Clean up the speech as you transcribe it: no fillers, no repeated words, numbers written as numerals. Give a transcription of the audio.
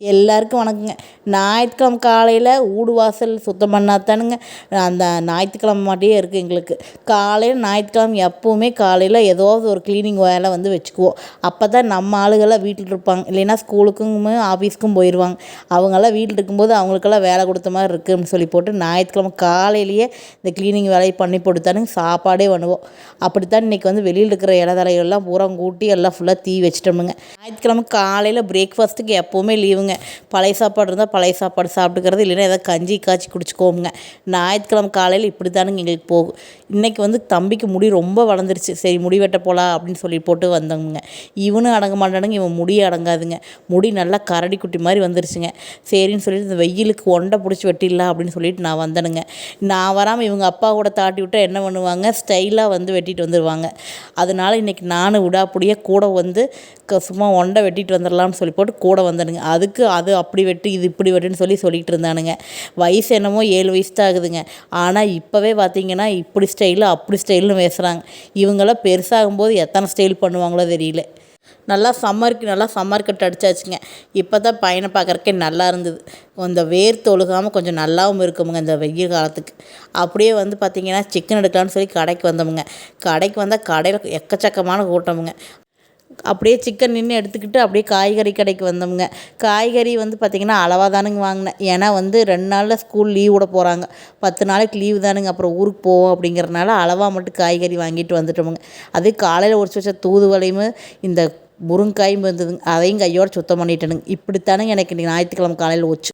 எல்லாருக்கும் வணக்கங்க. ஞாயிற்றுக்கிழமை காலையில் வீடு வாசல் சுத்தம் பண்ணாதானுங்க அந்த ஞாயிற்றுக்கிழமை மாட்டியே இருக்குது எங்களுக்கு. காலையில் ஞாயிற்றுக்கிழமை எப்போவுமே காலையில் ஏதாவது ஒரு க்ளீனிங் வேலை வந்து வச்சுக்குவோம். அப்போ தான் நம்ம ஆளுகள்லாம் வீட்டில் இருப்பாங்க, இல்லைன்னா ஸ்கூலுக்கும் ஆஃபீஸுக்கும் போயிடுவாங்க. அவங்கெல்லாம் வீட்டில் இருக்கும்போது அவங்களுக்கெல்லாம் வேலை கொடுத்த மாதிரி இருக்குதுன்னு சொல்லி போட்டு ஞாயிற்றுக்கிழமை காலையிலேயே இந்த க்ளீனிங் வேலையை பண்ணி போட்டுத்தானுங்க சாப்பாடே பண்ணுவோம். அப்படித்தான் இன்றைக்கி வந்து வெளியில் இருக்கிற இலதலைகள்லாம் பூரா கூட்டி எல்லாம் ஃபுல்லாக தீ வச்சிட்டோமுங்க. ஞாயிற்றுக்கிழமை காலையில் பிரேக்ஃபாஸ்ட்டுக்கு எப்போவுமே லீவுங்க. பழைய சாப்பாடு இருந்தால் பழைய சாப்பாடு சாப்பிட்டுக்கிறது, இல்லைன்னா ஏதாவது கஞ்சி காய்ச்சி குடிச்சிக்கோங்க. ஞாயிற்றுக்கிழமை காலையில் இப்படி தானுங்க எங்களுக்கு போகும். இன்றைக்கி வந்து தம்பிக்கு முடி ரொம்ப வளர்ந்துருச்சு. சரி முடி வெட்ட போகலாம் அப்படின்னு சொல்லி போட்டு வந்தோங்க. இவனும் அடங்க மாட்டானுங்க, இவன் முடியே அடங்காதுங்க. முடி நல்லா கரடி குட்டி மாதிரி வந்துருச்சுங்க. சரின்னு சொல்லிட்டு இந்த வெயிலுக்கு ஒண்டை பிடிச்சி வெட்டிடலாம் அப்படின்னு சொல்லிட்டு நான் வந்தேனுங்க. நான் வராமல் இவங்க அப்பா கூட தாட்டி விட்டால் என்ன பண்ணுவாங்க, ஸ்டைலாக வந்து வெட்டிட்டு வந்துடுவாங்க. அதனால் இன்றைக்கி நானும் விடாப்படியாக கூட வந்து சும்மா ஒண்டை வெட்டிட்டு வந்துடலாம்னு சொல்லி போட்டு கூட வந்தேனுங்க. அதுக்கு அது அப்படி வெட்டு இது இப்படி வெட்டுன்னு சொல்லிட்டு இருந்தானுங்க. வயசு என்னமோ 7 வயசு தான் ஆகுதுங்க. ஆனால் இப்போவே பார்த்தீங்கன்னா இப்படி ஸ்டைலு அப்படி ஸ்டைல்னு பேசுகிறாங்க. இவங்களாம் பெருசாகும்போது எத்தனை ஸ்டைல் பண்ணுவாங்களோ தெரியல. நல்லா சம்மர் கட் அடித்தாச்சுங்க. இப்போ தான் பையனை பார்க்குறக்கே நல்லா இருந்தது. இந்த வேர்த்து ஒழுகாமல் கொஞ்சம் நல்லாவும் இருக்குமுங்க இந்த வெயில் காலத்துக்கு. அப்படியே வந்து பார்த்திங்கன்னா சிக்கன் எடுக்கலான்னு சொல்லி கடைக்கு வந்தோமுங்க. கடைக்கு வந்தால் கடையில் எக்கச்சக்கமான கூட்டமுங்க. அப்படியே சிக்கன் நின்று எடுத்துக்கிட்டு அப்படியே காய்கறி கடைக்கு வந்தோமுங்க. காய்கறி வந்து பார்த்திங்கன்னா அளவாக தானுங்க வாங்கினேன். ஏன்னா வந்து 2 நாளில் ஸ்கூல் லீவ் விட போகிறாங்க. 10 நாளைக்கு லீவு தானுங்க, அப்புறம் ஊருக்கு போவோம் அப்படிங்கிறனால அளவாக மட்டும் காய்கறி வாங்கிட்டு வந்துட்டோமுங்க. அதே காலையில் உரிச்சு வச்ச தூதுவளையும் இந்த முருங்காயும் இருந்ததுங்க. அதையும் கையோடு சுத்தம் பண்ணிட்டேனுங்க. இப்படித்தானுங்க எனக்கு இன்றைக்கி ஞாயிற்றுக்கிழமை காலையில் போச்சு.